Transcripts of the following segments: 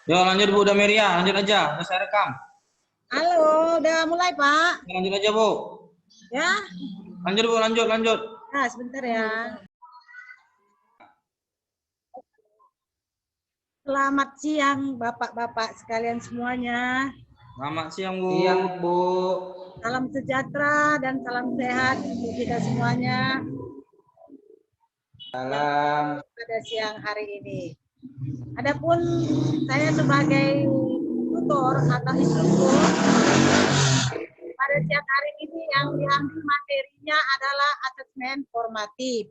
Yo lanjut Bu Dameria, lanjut aja, udah saya rekam. Halo, udah mulai Pak? Lanjut aja Bu. Ya? Lanjut Bu, lanjut. Nah, sebentar ya. Selamat siang Bapak-bapak sekalian semuanya. Selamat siang Bu. Siang Bu. Salam sejahtera dan salam sehat untuk kita semuanya. Salam. Pada siang hari ini. Adapun saya sebagai tutor atau instruktur, pada siang hari ini yang diambil materinya adalah asesmen formatif.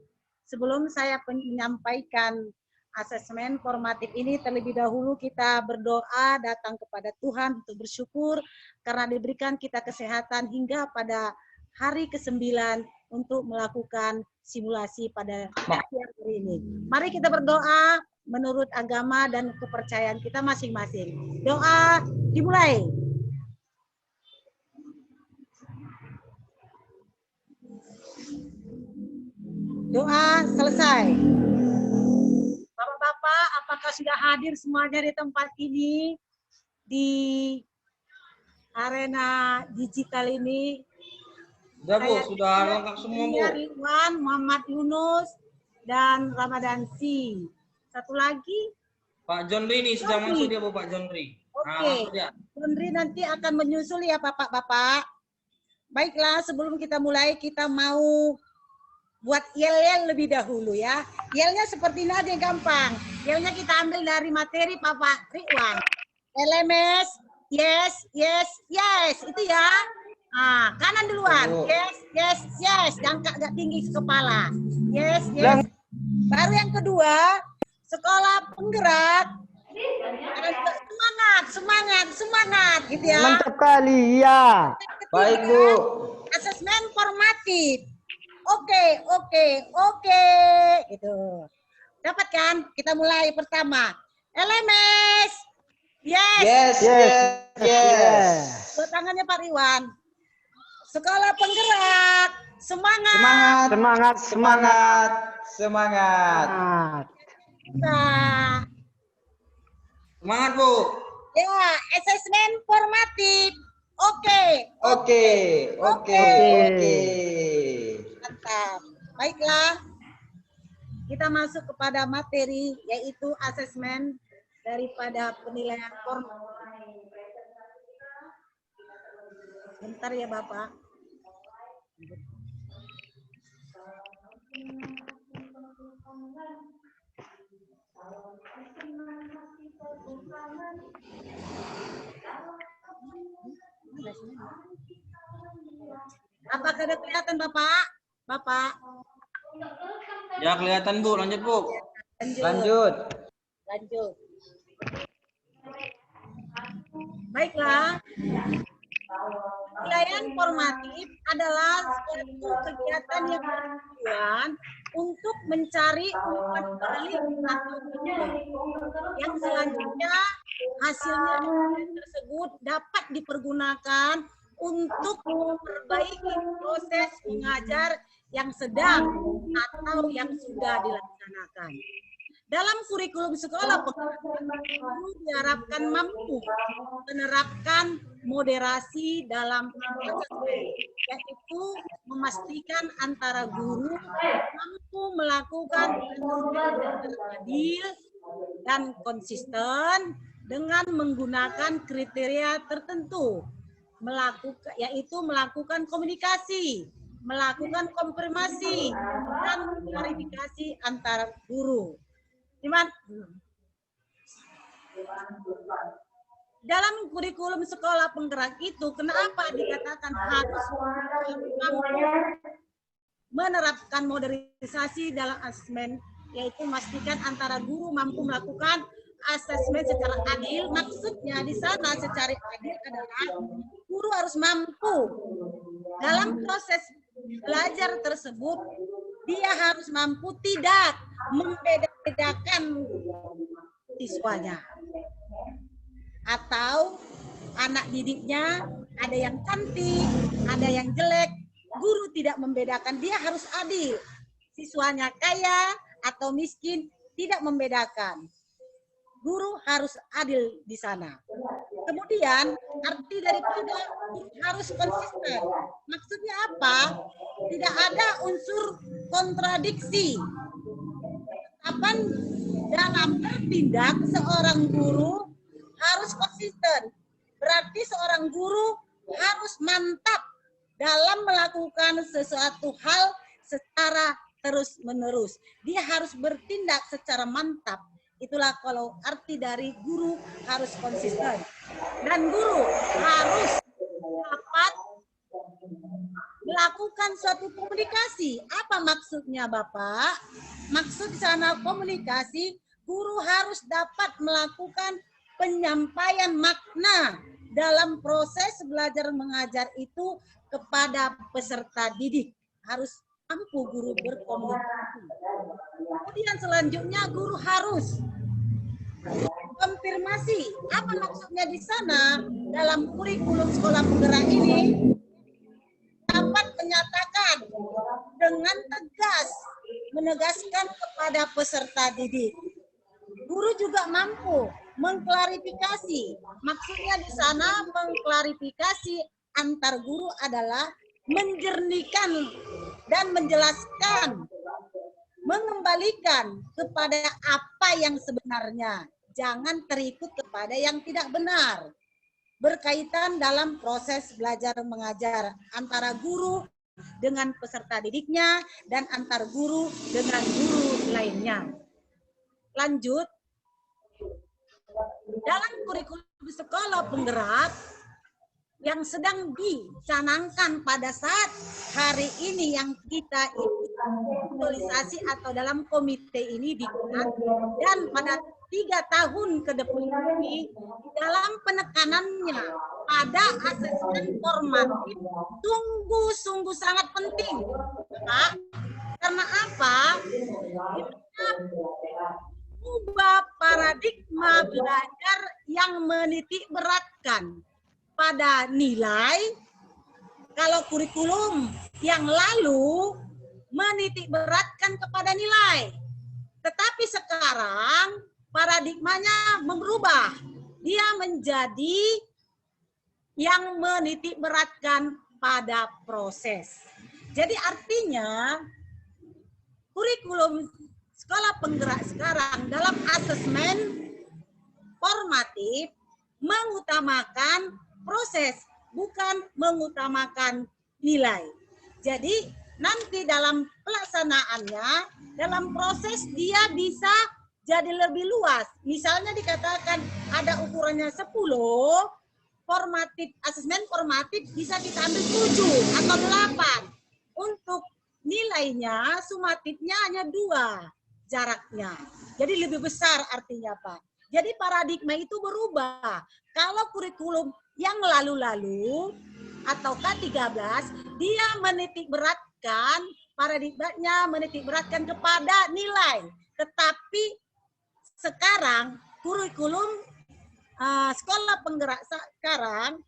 Sebelum saya menyampaikan asesmen formatif ini, terlebih dahulu kita berdoa datang kepada Tuhan untuk bersyukur karena diberikan kita kesehatan hingga pada hari ke-9 untuk melakukan simulasi pada siang hari ini. Mari kita berdoa menurut agama dan kepercayaan kita masing-masing. Doa dimulai. Doa selesai. Bapak-bapak, apakah sudah hadir semuanya di tempat ini, di arena digital ini? Sudah Bu, sudah lengkap semua Bu. Ridwan, Muhammad Yunus, dan Ramadansi. Satu lagi? Pak John Ri ini sudah masuk dia Bu, Pak John Ri. Oke, John Ri nanti akan menyusul ya Bapak-bapak. Baiklah, sebelum kita mulai, kita mau buat yel-yel lebih dahulu ya. Yelnya seperti ini aja yang gampang. Yelnya kita ambil dari materi Bapak Ridwan. LMS, yes, yes, yes. Itu ya. Nah, kanan duluan. Yes, yes, yes. Jangka agak tinggi kepala. Yes, yes. Baru yang kedua, sekolah penggerak. Semangat, semangat, semangat. Gitu ya. Mantap kali, ya. Baik Bu. Asesmen formatif. Oke. Gitu. Dapat kan? Kita mulai pertama. LMS. Yes. Yes. Buat tangannya Pak Riwan. Sekolah penggerak. Semangat. Semangat. Nah. Semangat Bu. Ya, asesmen formatif. Oke. Mantap. Baiklah. Kita masuk kepada materi yaitu asesmen daripada penilaian formatif. Bentar ya Bapak. Apakah ada kelihatan Bapak? Ya kelihatan Bu, lanjut Bu. Lanjut. Baiklah. Penilaian formatif adalah suatu kegiatan yang bertujuan untuk mencari umpan balik atau yang selanjutnya hasilnya tersebut dapat dipergunakan untuk memperbaiki proses mengajar yang sedang atau yang sudah dilaksanakan. Dalam kurikulum sekolah guru diharapkan mampu menerapkan moderasi dalam asesmen, yaitu memastikan antara guru mampu melakukan asesmen adil dan konsisten dengan menggunakan kriteria tertentu, yaitu melakukan komunikasi, melakukan konfirmasi, dan klarifikasi antara guru. Dalam kurikulum sekolah penggerak itu, kenapa dikatakan harus menerapkan modernisasi dalam asesmen, yaitu memastikan antara guru mampu melakukan asesmen secara adil. Maksudnya di sana secara adil adalah guru harus mampu dalam proses belajar tersebut, dia harus mampu tidak membedakan siswanya atau anak didiknya, ada yang cantik, ada yang jelek. Guru tidak membedakan, dia harus adil. Siswanya kaya atau miskin, tidak membedakan. guru harus adil di sana. Kemudian arti daripada harus konsisten. Maksudnya apa? Tidak ada unsur kontradiksi. Kapan dalam bertindak seorang guru harus konsisten. Berarti seorang guru harus mantap dalam melakukan sesuatu hal secara terus-menerus. Dia harus bertindak secara mantap. Itulah kalau arti dari guru harus konsisten. Dan guru harus dapat melakukan suatu komunikasi. Apa maksudnya Bapak? Maksud di sana komunikasi, guru harus dapat melakukan penyampaian makna dalam proses belajar mengajar itu kepada peserta didik. Harus mampu guru berkomunikasi. Kemudian selanjutnya guru harus konfirmasi. Apa maksudnya di sana? Dalam kurikulum sekolah penggerak ini dapat menyatakan dengan tegas, menegaskan kepada peserta didik. Guru juga mampu mengklarifikasi. Maksudnya di sana mengklarifikasi antar guru adalah menjernihkan dan menjelaskan, mengembalikan kepada apa yang sebenarnya. Jangan terikut kepada yang tidak benar. Berkaitan dalam proses belajar mengajar antara guru dengan peserta didiknya dan antar guru dengan guru lainnya. Lanjut, dalam kurikulum sekolah penggerak yang sedang dicanangkan pada saat hari ini yang kita aktualisasi atau dalam komite ini dibuat, dan pada 3 tahun ke depan ini dalam penekanannya pada asesmen formatif sungguh sangat penting. Pak. Karena apa? Kita ubah paradigma belajar yang menitik beratkan pada nilai. Kalau kurikulum yang lalu menitik beratkan kepada nilai. Tetapi sekarang paradigmanya berubah. Dia menjadi yang menitik beratkan pada proses. Jadi artinya kurikulum sekolah penggerak sekarang dalam asesmen formatif mengutamakan proses, bukan mengutamakan nilai. Jadi nanti dalam pelaksanaannya, dalam proses dia bisa jadi lebih luas. Misalnya dikatakan ada ukurannya 10, formatif, asesmen formatif bisa kita ambil 7 atau 8. Untuk nilainya, sumatifnya hanya 2 jaraknya. Jadi lebih besar artinya Pak. Jadi paradigma itu berubah. Kalau kurikulum yang lalu-lalu atau K13, dia menitik beratkan, paradigmanya menitik beratkan kepada nilai. Tetapi sekarang kurikulum sekolah penggerak sekarang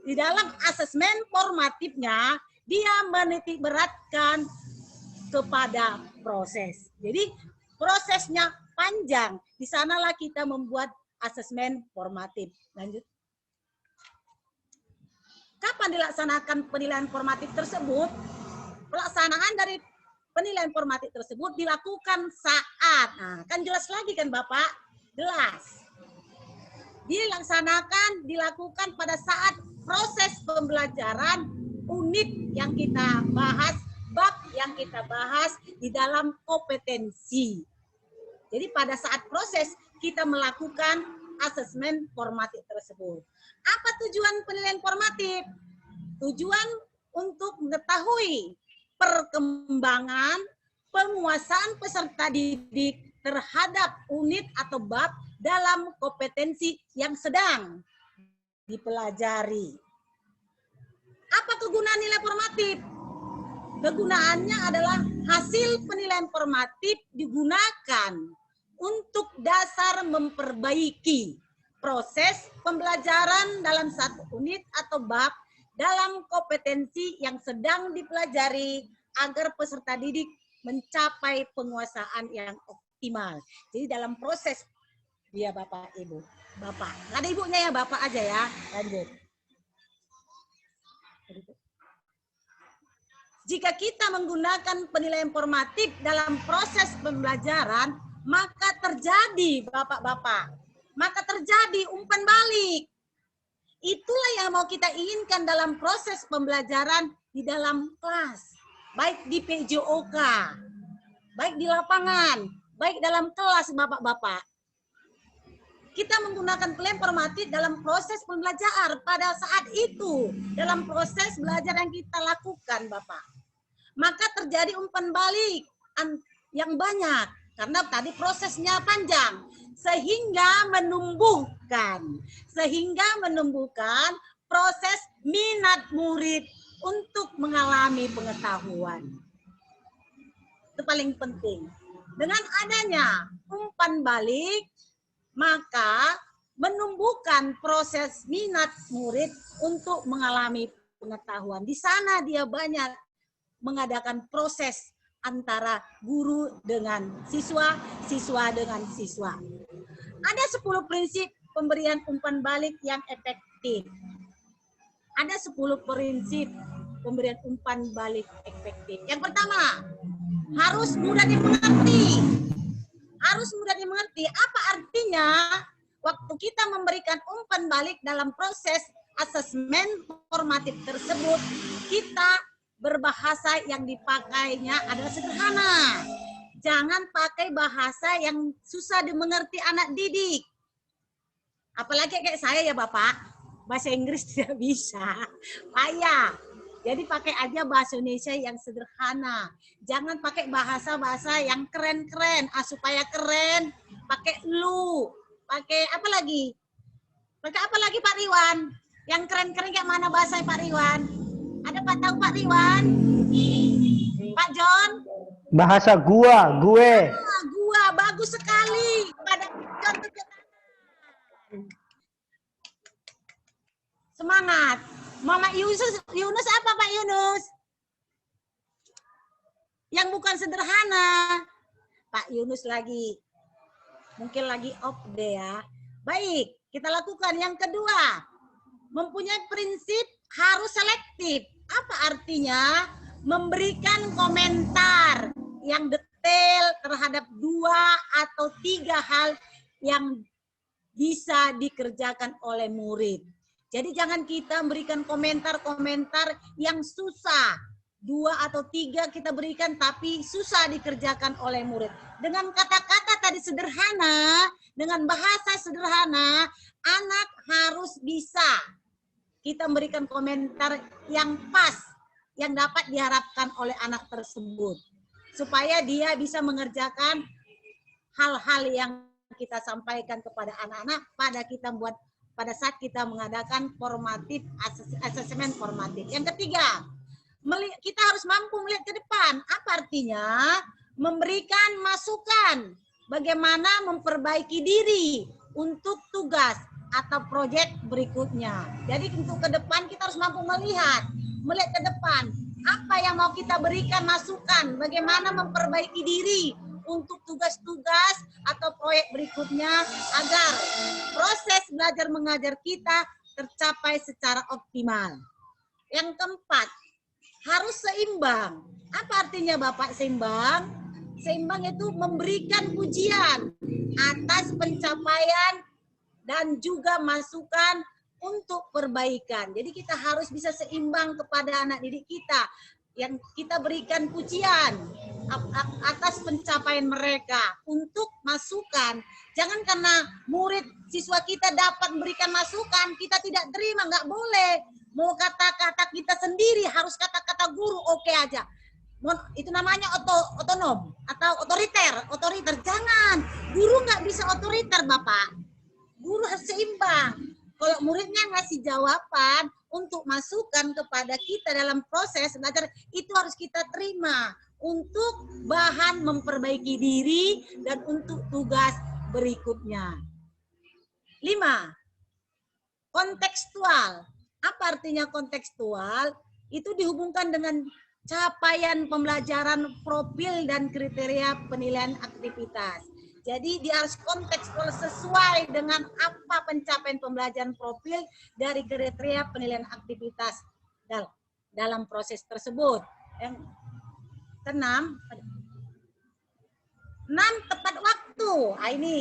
di dalam asesmen formatifnya dia menitik beratkan kepada proses. Jadi prosesnya panjang. Di sanalah kita membuat asesmen formatif. Lanjut. Kapan dilaksanakan penilaian formatif tersebut? Pelaksanaan dari penilaian formatif tersebut dilakukan saat, nah, kan jelas lagi kan Bapak? Jelas. Dilakukan pada saat proses pembelajaran unit yang kita bahas, bab yang kita bahas di dalam kompetensi. Jadi pada saat proses kita melakukan asesmen formatif tersebut. Apa tujuan penilaian formatif? Tujuan untuk mengetahui perkembangan penguasaan peserta didik terhadap unit atau bab dalam kompetensi yang sedang dipelajari. Apa kegunaan nilai formatif? Kegunaannya adalah hasil penilaian formatif digunakan untuk dasar memperbaiki proses pembelajaran dalam satu unit atau bab dalam kompetensi yang sedang dipelajari agar peserta didik mencapai penguasaan yang optimal. Jadi dalam proses dia Bapak Ibu. Bapak. Nggak ada ibunya ya, Bapak aja ya. Lanjut. Jika kita menggunakan penilaian formatif dalam proses pembelajaran, maka terjadi Bapak-bapak. Maka terjadi umpan balik. Itulah yang mau kita inginkan dalam proses pembelajaran di dalam kelas. Baik di PJOK, baik di lapangan, baik dalam kelas Bapak-bapak. Kita menggunakan penilaian formatif dalam proses pembelajaran pada saat itu, dalam proses belajar yang kita lakukan, Bapak. Maka terjadi umpan balik yang banyak, karena tadi prosesnya panjang, sehingga menumbuhkan proses minat murid untuk mengalami pengetahuan. Itu paling penting. Dengan adanya umpan balik, maka menumbuhkan proses minat murid untuk mengalami pengetahuan. Di sana dia banyak mengadakan proses antara guru dengan siswa, siswa dengan siswa. Ada 10 prinsip pemberian umpan balik yang efektif. Ada 10 prinsip pemberian umpan balik efektif. Yang pertama, harus mudah dimengerti. Harus mudah dimengerti. Apa artinya waktu kita memberikan umpan balik dalam proses asesmen formatif tersebut, kita berbahasa yang dipakainya adalah sederhana. Jangan pakai bahasa yang susah dimengerti anak didik. Apalagi kayak saya ya Bapak, bahasa Inggris tidak bisa. Payah. Jadi pakai aja bahasa Indonesia yang sederhana. Jangan pakai bahasa-bahasa yang keren-keren. Supaya keren, pakai lu. Pakai apa lagi? Pakai apa lagi Pak Riwan? Yang keren-keren kayak mana bahasa Pak Riwan? Ada Pak tahu Pak Riwan? Pak John? Bahasa gua, gue. Gua bagus sekali. Pada contoh semangat. Mama Yunus apa Pak Yunus? Yang bukan sederhana. Pak Yunus lagi. Mungkin lagi off deh ya. Baik, kita lakukan. Yang kedua, mempunyai prinsip harus selektif. Apa artinya? Memberikan komentar yang detail terhadap 2 atau 3 hal yang bisa dikerjakan oleh murid. Jadi jangan kita berikan komentar-komentar yang susah. 2 atau 3 kita berikan tapi susah dikerjakan oleh murid. Dengan kata-kata tadi sederhana, dengan bahasa sederhana, anak harus bisa kita berikan komentar yang pas, yang dapat diharapkan oleh anak tersebut. Supaya dia bisa mengerjakan hal-hal yang kita sampaikan kepada anak-anak pada saat kita mengadakan formatif, asesmen formatif. Yang ketiga, kita harus mampu melihat ke depan. Apa artinya? Memberikan masukan bagaimana memperbaiki diri untuk tugas atau proyek berikutnya. Jadi untuk ke depan kita harus mampu melihat ke depan. Apa yang mau kita berikan masukan, bagaimana memperbaiki diri untuk tugas-tugas atau proyek berikutnya agar proses belajar mengajar kita tercapai secara optimal. Yang keempat, harus seimbang. Apa artinya Bapak seimbang? Seimbang itu memberikan pujian atas pencapaian dan juga masukan untuk perbaikan. Jadi kita harus bisa seimbang kepada anak didik kita. Yang kita berikan pujian atas pencapaian mereka untuk masukan. Jangan karena murid siswa kita dapat memberikan masukan, kita tidak terima, nggak boleh. Mau kata-kata kita sendiri, harus kata-kata guru, oke aja. Itu namanya otonom atau otoriter. Jangan, guru nggak bisa otoriter Bapak. Guru harus seimbang. Kalau muridnya ngasih jawaban untuk masukan kepada kita dalam proses belajar, itu harus kita terima untuk bahan memperbaiki diri dan untuk tugas berikutnya. 5. Kontekstual. Apa artinya kontekstual? Itu dihubungkan dengan capaian pembelajaran, profil dan kriteria penilaian aktivitas. Jadi dia harus konteks sesuai dengan apa pencapaian pembelajaran profil dari kriteria penilaian aktivitas dalam proses tersebut. Yang keenam, 6 tepat waktu. Ini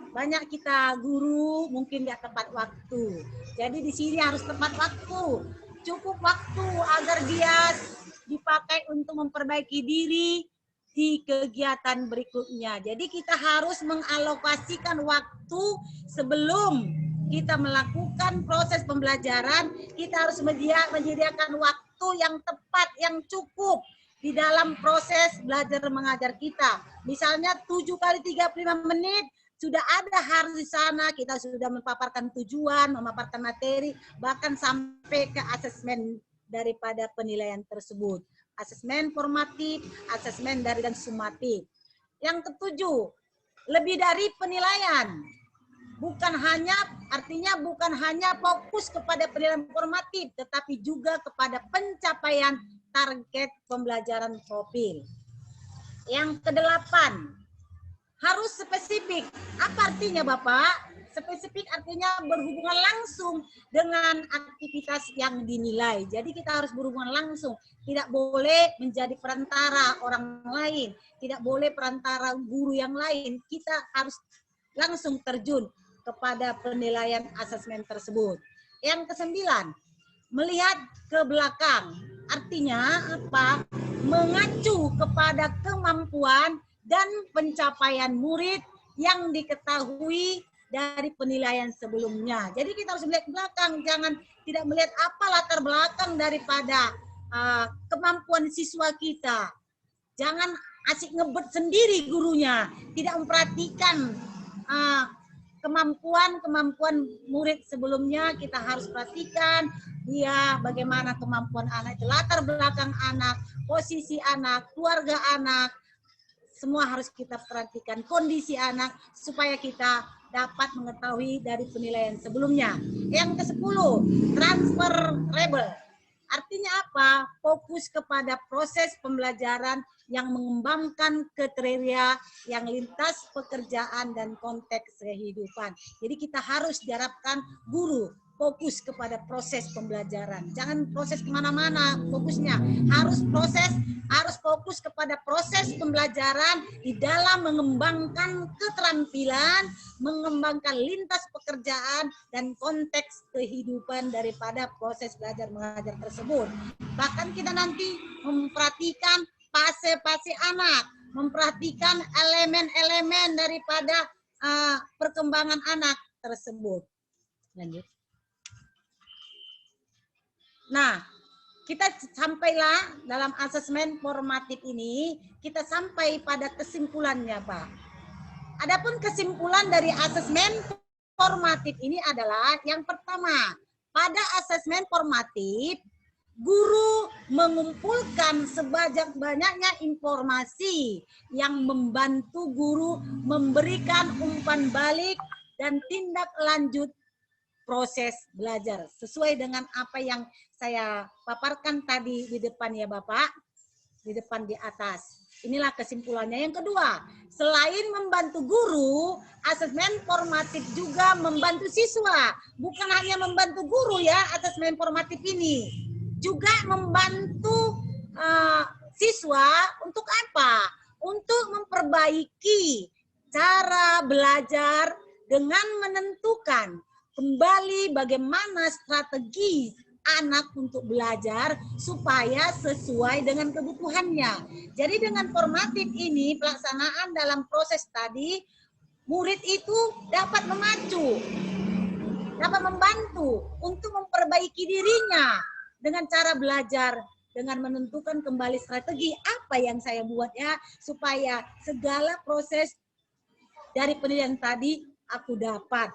banyak kita guru mungkin nggak tepat waktu. Jadi di sini harus tepat waktu. Cukup waktu agar dia dipakai untuk memperbaiki diri di kegiatan berikutnya. Jadi kita harus mengalokasikan waktu sebelum kita melakukan proses pembelajaran. Kita harus menyediakan waktu yang tepat, yang cukup di dalam proses belajar mengajar kita. Misalnya 7 kali 35 menit, sudah ada harus di sana, kita sudah memaparkan tujuan, memaparkan materi, bahkan sampai ke asesmen daripada penilaian tersebut. Asesmen formatif, asesmen dari dan sumatif. Yang ketujuh, lebih dari penilaian. Artinya bukan hanya fokus kepada penilaian formatif, tetapi juga kepada pencapaian target pembelajaran profil. Yang kedelapan, harus spesifik. Apa artinya Bapak? Spesifik artinya berhubungan langsung dengan aktivitas yang dinilai. Jadi kita harus berhubungan langsung. Tidak boleh menjadi perantara orang lain. Tidak boleh perantara guru yang lain. Kita harus langsung terjun kepada penilaian asesmen tersebut. Yang kesembilan, melihat ke belakang. Artinya apa? Mengacu kepada kemampuan dan pencapaian murid yang diketahui dari penilaian sebelumnya. Jadi kita harus melihat ke belakang, jangan tidak melihat apa latar belakang daripada kemampuan siswa kita. Jangan asik ngebet sendiri gurunya, tidak memperhatikan kemampuan murid sebelumnya. Kita harus perhatikan dia bagaimana kemampuan anak, latar belakang anak, posisi anak, keluarga anak. Semua harus kita perhatikan kondisi anak supaya kita dapat mengetahui dari penilaian sebelumnya. Yang ke-10, transferable. Artinya apa? Fokus kepada proses pembelajaran yang mengembangkan kriteria yang lintas pekerjaan dan konteks kehidupan. Jadi kita harus diharapkan guru fokus kepada proses pembelajaran. Jangan proses kemana-mana fokusnya. Harus fokus kepada proses pembelajaran di dalam mengembangkan keterampilan, mengembangkan lintas pekerjaan dan konteks kehidupan daripada proses belajar mengajar tersebut. Bahkan kita nanti memperhatikan fase-fase anak, memperhatikan elemen-elemen daripada perkembangan anak tersebut. Lanjut. Nah, kita sampailah dalam asesmen formatif ini, kita sampai pada kesimpulannya, Pak. Adapun kesimpulan dari asesmen formatif ini adalah yang pertama, pada asesmen formatif, guru mengumpulkan sebanyak-banyaknya informasi yang membantu guru memberikan umpan balik dan tindak lanjut proses belajar sesuai dengan apa yang saya paparkan tadi di depan ya Bapak, di depan di atas. Inilah kesimpulannya. Yang kedua, selain membantu guru, asesmen formatif juga membantu siswa. Bukan hanya membantu guru ya, asesmen formatif ini juga membantu siswa untuk apa? Untuk memperbaiki cara belajar dengan menentukan kembali bagaimana strategi anak untuk belajar supaya sesuai dengan kebutuhannya. Jadi dengan formatif ini, pelaksanaan dalam proses tadi, murid itu dapat memacu, dapat membantu untuk memperbaiki dirinya dengan cara belajar, dengan menentukan kembali strategi apa yang saya buat ya, supaya segala proses dari penilaian tadi aku dapat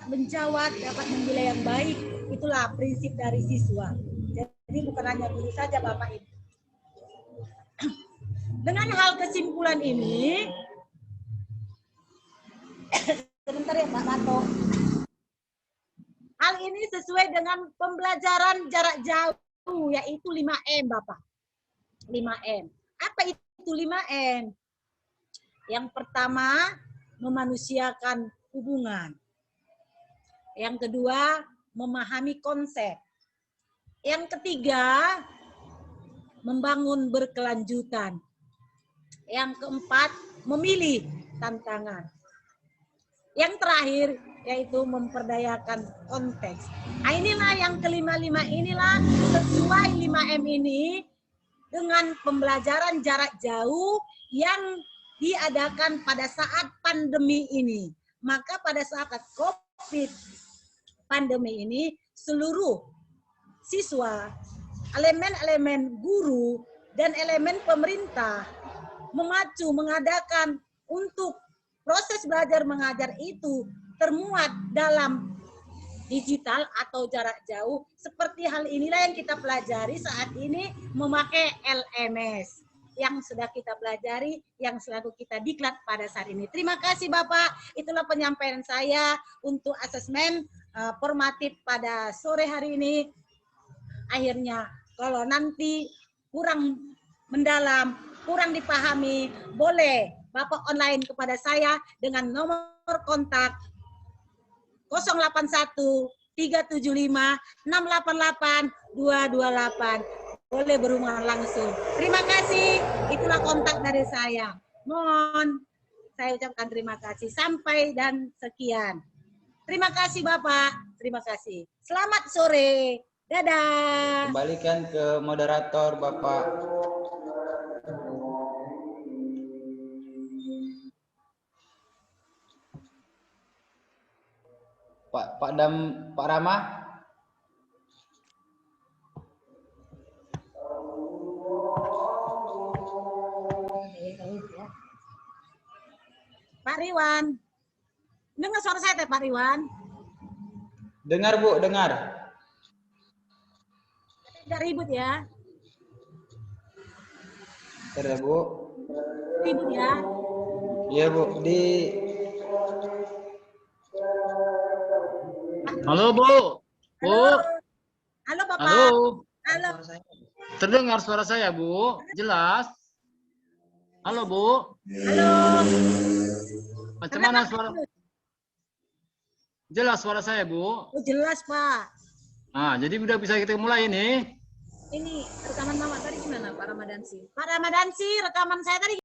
menjawab, dapat menilai yang baik. Itulah prinsip dari siswa. Jadi bukan hanya guru saja Bapak Ibu. Dengan hal kesimpulan ini, sebentar ya Pak Tato. Hal ini sesuai dengan pembelajaran jarak jauh, yaitu 5M Bapak. 5M. Apa itu 5M? Yang pertama, memanusiakan hubungan. Yang kedua, memahami konsep. Yang ketiga, membangun berkelanjutan. Yang keempat, memilih tantangan. Yang terakhir, yaitu memperdayakan konteks. Nah, inilah yang kelima-lima inilah sesuai 5M ini dengan pembelajaran jarak jauh yang diadakan pada saat pandemi ini. Maka pada saat COVID pandemi ini, seluruh siswa, elemen-elemen guru, dan elemen pemerintah mengadakan untuk proses belajar mengajar itu termuat dalam digital atau jarak jauh. Seperti hal inilah yang kita pelajari saat ini memakai LMS yang sudah kita pelajari, yang selalu kita diklat pada saat ini. Terima kasih Bapak, itulah penyampaian saya untuk asesmen formatif pada sore hari ini. Akhirnya kalau nanti kurang mendalam, kurang dipahami, boleh Bapak online kepada saya dengan nomor kontak 081 375 688 228. Boleh berhubungan langsung. Terima kasih. Itulah kontak dari saya. Mohon saya ucapkan terima kasih. Sampai dan sekian. Terima kasih Bapak. Terima kasih. Selamat sore. Dadah. Kembalikan ke moderator Bapak. Pak Rama. Pak Riwan. Dengar suara saya Pak Riwan? Dengar Bu, dengar. Tidak ribut ya. Ada Bu. Ribut ya. Iya Bu, Halo Bu. Bu. Halo. Halo Bapak. Halo. Halo. Terdengar suara saya Bu? Jelas? Halo Bu. Halo. Macam mana suara? Jelas suara saya Bu? Oh, jelas Pak. Nah, jadi udah bisa kita mulai ini. Ini rekaman Mama tadi gimana Pak Ramadansi? Pak Ramadansi, rekaman saya tadi